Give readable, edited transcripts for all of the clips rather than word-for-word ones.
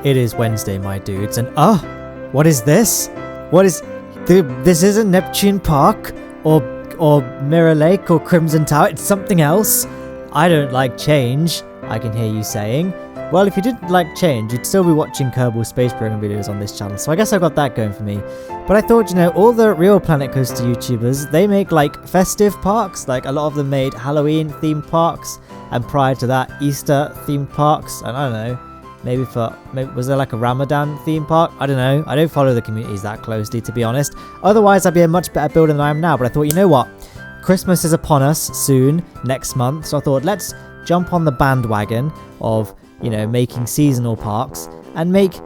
It is Wednesday, my dudes, and what is this? This isn't Neptune Park, or Mirror Lake, or Crimson Tower, it's something else. I don't like change, I can hear you saying. Well, if you didn't like change, you'd still be watching Kerbal Space Program videos on this channel, so I guess I got that going for me. But I thought, all the real Planet Coaster YouTubers, they make, festive parks. A lot of them made Halloween-themed parks, and prior to that, Easter-themed parks, and I don't know, maybe was there a Ramadan theme park? I don't know. I don't follow the communities that closely, to be honest. Otherwise, I'd be a much better builder than I am now. But I thought, you know what? Christmas is upon us soon, next month. So I thought, let's jump on the bandwagon of, making seasonal parks and make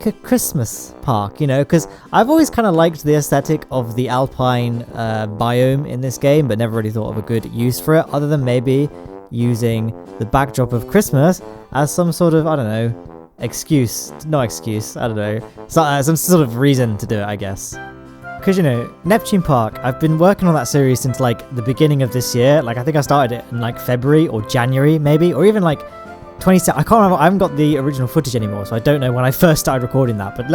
a Christmas park, because I've always kind of liked the aesthetic of the alpine biome in this game, but never really thought of a good use for it, other than maybe using the backdrop of Christmas as some sort of, I don't know, some sort of reason to do it, I guess. Because, Neptune Park, I've been working on that series since, the beginning of this year. I think I started it in, February or January, maybe, or even, 27. I can't remember. I haven't got the original footage anymore, so I don't know when I first started recording that. But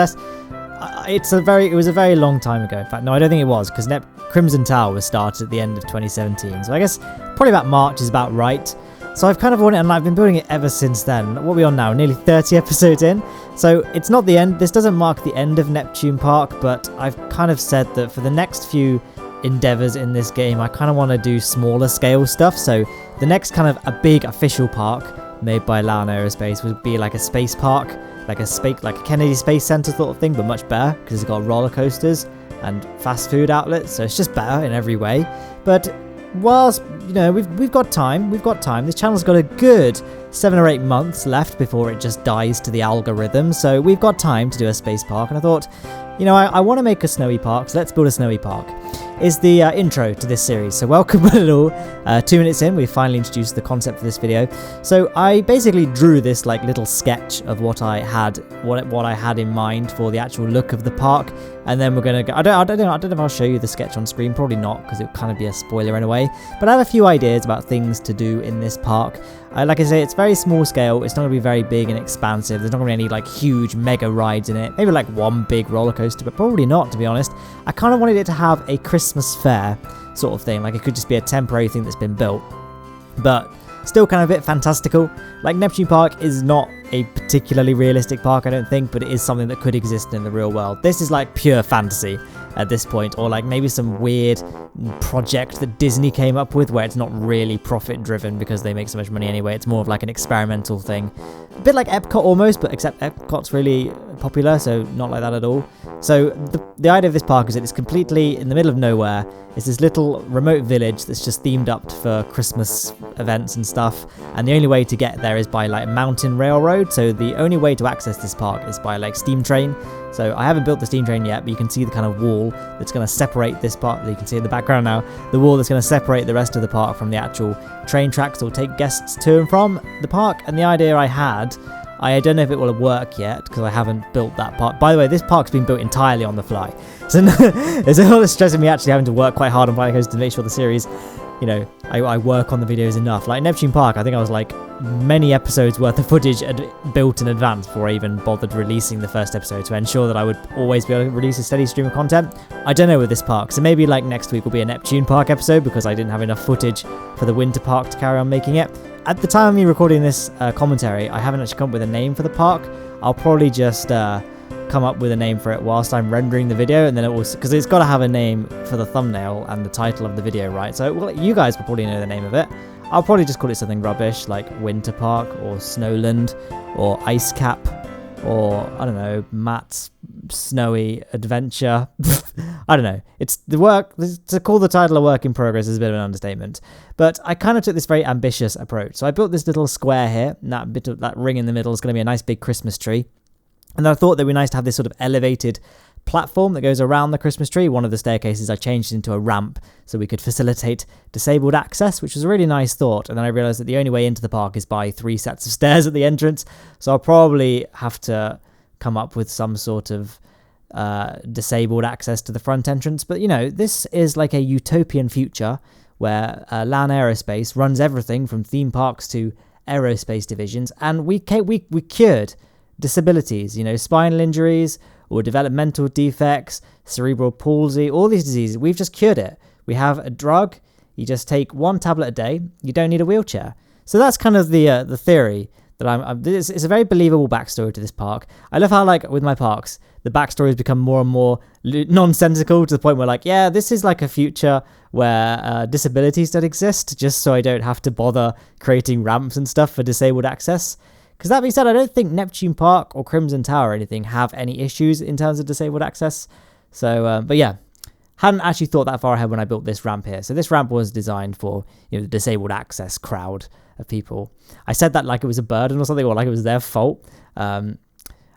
it was a very long time ago. In fact, no, I don't think it was, because Crimson Tower was started at the end of 2017. So I guess probably about March is about right. So I've kind of wanted, and I've been building it ever since then. What are we on now? Nearly 30 episodes in. So it's not the end. This doesn't mark the end of Neptune Park, but I've kind of said that for the next few endeavors in this game, I kind of want to do smaller scale stuff. So the next kind of a big official park made by Lowne Aerospace would be a space park, like a Kennedy Space Center sort of thing, but much better because it's got roller coasters and fast food outlets, so it's just better in every way. But whilst we've got time. This channel's got a good 7 or 8 months left before it just dies to the algorithm, so we've got time to do a space park. And I thought, I want to make a snowy park, so let's build a snowy park. Is the intro to this series. So welcome all. 2 minutes in, we finally introduced the concept for this video. So I basically drew this little sketch of what I had in mind for the actual look of the park, and then we're gonna go. I don't know if I'll show you the sketch on screen. Probably not, because it would kind of be a spoiler in a way. But I have a few ideas about things to do in this park. Like I say, it's very small scale. It's not gonna be very big and expansive. There's not gonna be any huge mega rides in it. Maybe one big roller coaster, but probably not, to be honest. I kind of wanted it to have a Christmas fair sort of thing. It could just be a temporary thing that's been built, but still kind of a bit fantastical. Neptune Park is not a particularly realistic park, I don't think, but it is something that could exist in the real world. This is pure fantasy at this point, or maybe some weird project that Disney came up with where it's not really profit driven because they make so much money anyway. It's more of an experimental thing, a bit like Epcot almost, but except Epcot's really popular, so not like that at all. So the idea of this park is that it's completely in the middle of nowhere. It's this little remote village that's just themed up for Christmas events and stuff, and the only way to get there is by mountain railroad. So the only way to access this park is by steam train. So I haven't built the steam train yet, but you can see the kind of wall that's going to separate this part that you can see in the background now. The wall that's going to separate the rest of the park from the actual train tracks that will take guests to and from the park. And the idea I had, I don't know if it will work yet because I haven't built that park. By the way, this park's been built entirely on the fly. So there's a lot of stress in me actually having to work quite hard on Planet Coaster to make sure the series, I work on the videos enough. Neptune Park, I think I was many episodes worth of footage built in advance before I even bothered releasing the first episode to ensure that I would always be able to release a steady stream of content. I don't know with this park, so maybe next week will be a Neptune Park episode because I didn't have enough footage for the winter park to carry on making it. At the time of me recording this commentary, I haven't actually come up with a name for the park. I'll probably just come up with a name for it whilst I'm rendering the video, and then it will, because it's got to have a name for the thumbnail and the title of the video, right? So you guys will probably know the name of it. I'll probably just call it something rubbish like Winter Park or Snowland or Ice Cap or, I don't know, Matt's Snowy Adventure. I don't know. To call the title a work in progress is a bit of an understatement. But I kind of took this very ambitious approach. So I built this little square here, and that ring in the middle is going to be a nice big Christmas tree. And I thought that it would be nice to have this sort of elevated platform that goes around the Christmas tree. One of the staircases I changed into a ramp so we could facilitate disabled access, which was a really nice thought. And then I realized that the only way into the park is by 3 sets of stairs at the entrance. So I'll probably have to come up with some sort of disabled access to the front entrance. But, this is like a utopian future where Lowne Aerospace runs everything from theme parks to aerospace divisions. And we cured disabilities, spinal injuries or developmental defects, cerebral palsy, all these diseases. We've just cured it. We have a drug. You just take 1 tablet a day. You don't need a wheelchair. So that's kind of the theory that it's a very believable backstory to this park. I love how, like, with my parks, the backstories become more and more nonsensical to the point where, like, yeah, this is like a future where disabilities don't exist, just so I don't have to bother creating ramps and stuff for disabled access. Because that being said, I don't think Neptune Park or Crimson Tower or anything have any issues in terms of disabled access. So, but yeah, hadn't actually thought that far ahead when I built this ramp here. So this ramp was designed for, the disabled access crowd of people. I said that like it was a burden or something, or like it was their fault.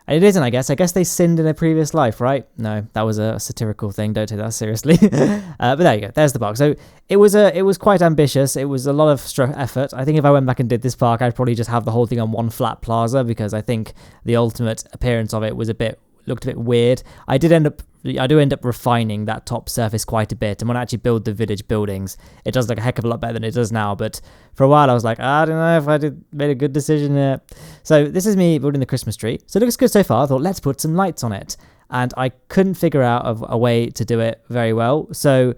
And it isn't, I guess. I guess they sinned in a previous life, right? No, that was a satirical thing. Don't take that seriously. But there you go. There's the park. So it was quite ambitious. It was a lot of effort. I think if I went back and did this park, I'd probably just have the whole thing on one flat plaza, because I think the ultimate appearance of it looked a bit weird. I do end up refining that top surface quite a bit, and when I actually build the village buildings, it does look a heck of a lot better than it does now. But for a while I was like, I don't know if I made a good decision here. So this is me building the Christmas tree. So it looks good so far. I thought, let's put some lights on it, and I couldn't figure out a way to do it very well. So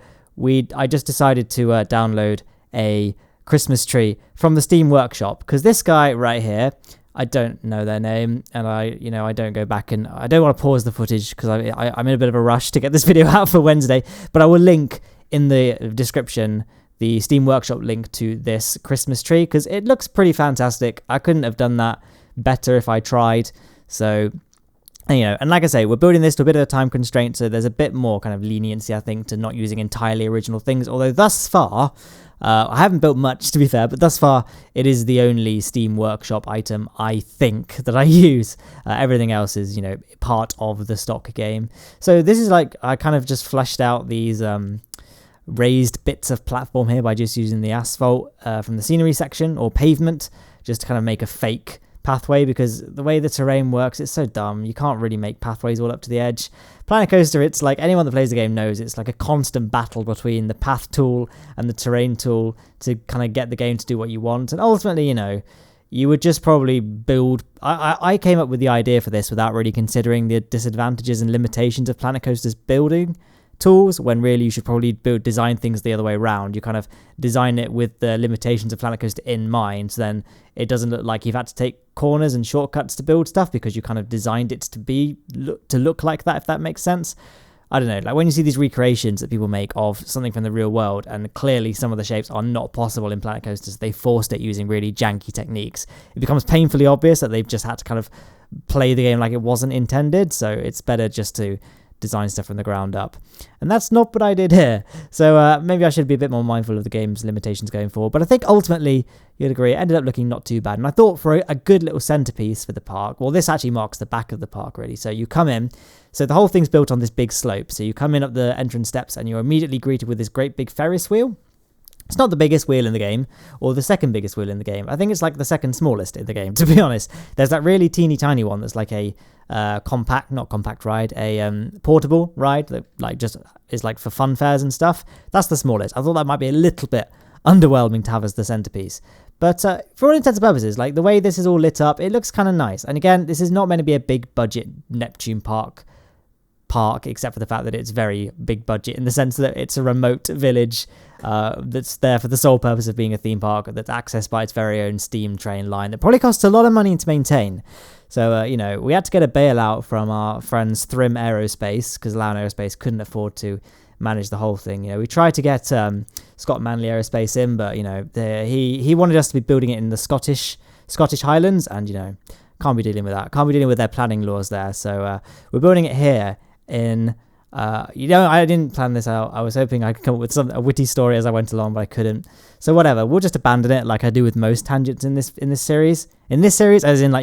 I just decided to download a Christmas tree from the Steam Workshop, because this guy right here, I don't know their name, and I don't go back, and I don't want to pause the footage because I'm in a bit of a rush to get this video out for Wednesday, but I will link in the description the Steam Workshop link to this Christmas tree, because it looks pretty fantastic. I couldn't have done that better if I tried. So, and like I say, we're building this to a bit of a time constraint, so there's a bit more kind of leniency, I think, to not using entirely original things, although thus far, I haven't built much, to be fair, but thus far it is the only Steam Workshop item I think that I use. Everything else is, part of the stock game. So this is like, I kind of just fleshed out these raised bits of platform here by just using the asphalt from the scenery section, or pavement, just to kind of make a fake pathway, because the way the terrain works, it's so dumb. You can't really make pathways all up to the edge. Planet Coaster, it's like, anyone that plays the game knows, it's like a constant battle between the path tool and the terrain tool to kind of get the game to do what you want. And ultimately, you would just probably build... I came up with the idea for this without really considering the disadvantages and limitations of Planet Coaster's building tools, when really you should probably design things the other way around. You kind of design it with the limitations of Planet Coaster in mind, so then it doesn't look like you've had to take corners and shortcuts to build stuff, because you kind of designed it to look like that, if that makes sense. I don't know, like when you see these recreations that people make of something from the real world, and clearly some of the shapes are not possible in Planet Coasters, they forced it using really janky techniques. It becomes painfully obvious that they've just had to kind of play the game like it wasn't intended, so it's better just to design stuff from the ground up. And that's not what I did here. So maybe I should be a bit more mindful of the game's limitations going forward. But I think ultimately, you'd agree, it ended up looking not too bad. And I thought for a good little centerpiece for the park, well, this actually marks the back of the park, really. So you come in, so the whole thing's built on this big slope. So you come in up the entrance steps, and you're immediately greeted with this great big Ferris wheel. It's not the biggest wheel in the game, or the second biggest wheel in the game. I think it's like the second smallest in the game, to be honest. There's that really teeny tiny one that's like a portable ride that like just is like for fun fairs and stuff. That's the smallest. I thought that might be a little bit underwhelming to have as the centerpiece. But for all intents and purposes, like the way this is all lit up, it looks kind of nice. And again, this is not meant to be a big budget Neptune park, except for the fact that it's very big budget in the sense that it's a remote village that's there for the sole purpose of being a theme park that's accessed by its very own steam train line that probably costs a lot of money to maintain. So, we had to get a bailout from our friends Thrim Aerospace, because Lowne Aerospace couldn't afford to manage the whole thing. We tried to get Scott Manley Aerospace in, but, he wanted us to be building it in the Scottish Highlands, and, can't be dealing with that. Can't be dealing with their planning laws there. So, we're building it here in... I didn't plan this out. I was hoping I could come up with a witty story as I went along, but I couldn't. So whatever, we'll just abandon it like I do with most tangents in this series. In this series, as in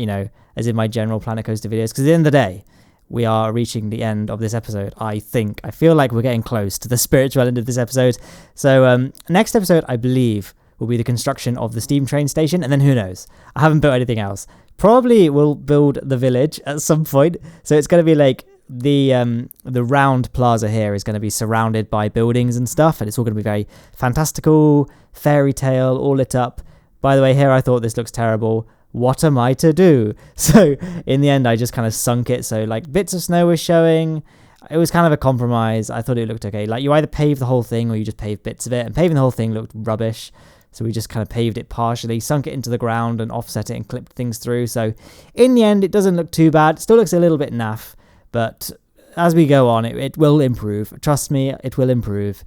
as in my general Planet Coaster videos, because at the end of the day, we are reaching the end of this episode. I feel like we're getting close to the spiritual end of this episode. So next episode, I believe, will be the construction of the steam train station, and then who knows? I haven't built anything else. Probably we'll build the village at some point. So it's going to be like the round plaza here is going to be surrounded by buildings and stuff, and it's all going to be very fantastical, fairy tale, all lit up. By the way, here I thought this looks terrible. what am I to do? So in the end, I just kind of sunk it. So like bits of snow was showing. It was kind of a compromise. I thought it looked okay. Like you either pave the whole thing or you just pave bits of it. And paving the whole thing looked rubbish. So we just kind of paved it partially, sunk it into the ground and offset it and clipped things through. So in the end, it doesn't look too bad. It still looks a little bit naff. But as we go on, it will improve. Trust me, it will improve.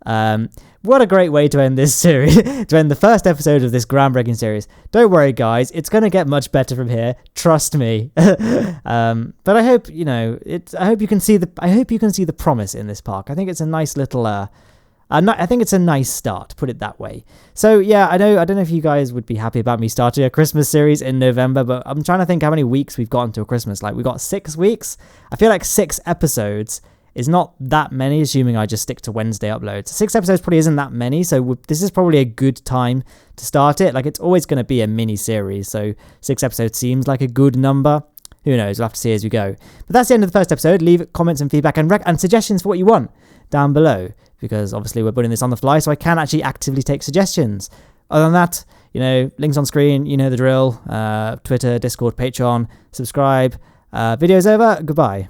What a great way to end this series, to end the first episode of this groundbreaking series. Don't worry, guys, it's going to get much better from here. Trust me. But I hope, I hope you can see the promise in this park. I think it's a nice little, I think it's a nice start, put it that way. So yeah, I don't know if you guys would be happy about me starting a Christmas series in November, but I'm trying to think how many weeks we've got until Christmas. Like, we got 6 weeks. I feel like 6 episodes is not that many, assuming I just stick to Wednesday uploads. 6 episodes probably isn't that many, so this is probably a good time to start it. Like, it's always going to be a mini series, so 6 episodes seems like a good number. Who knows? We'll have to see as we go. But that's the end of the first episode. Leave comments and feedback and suggestions for what you want down below, because obviously we're putting this on the fly, so I can actually actively take suggestions. Other than that, links on screen, you know the drill. Twitter, Discord, Patreon, subscribe. Video's over. Goodbye.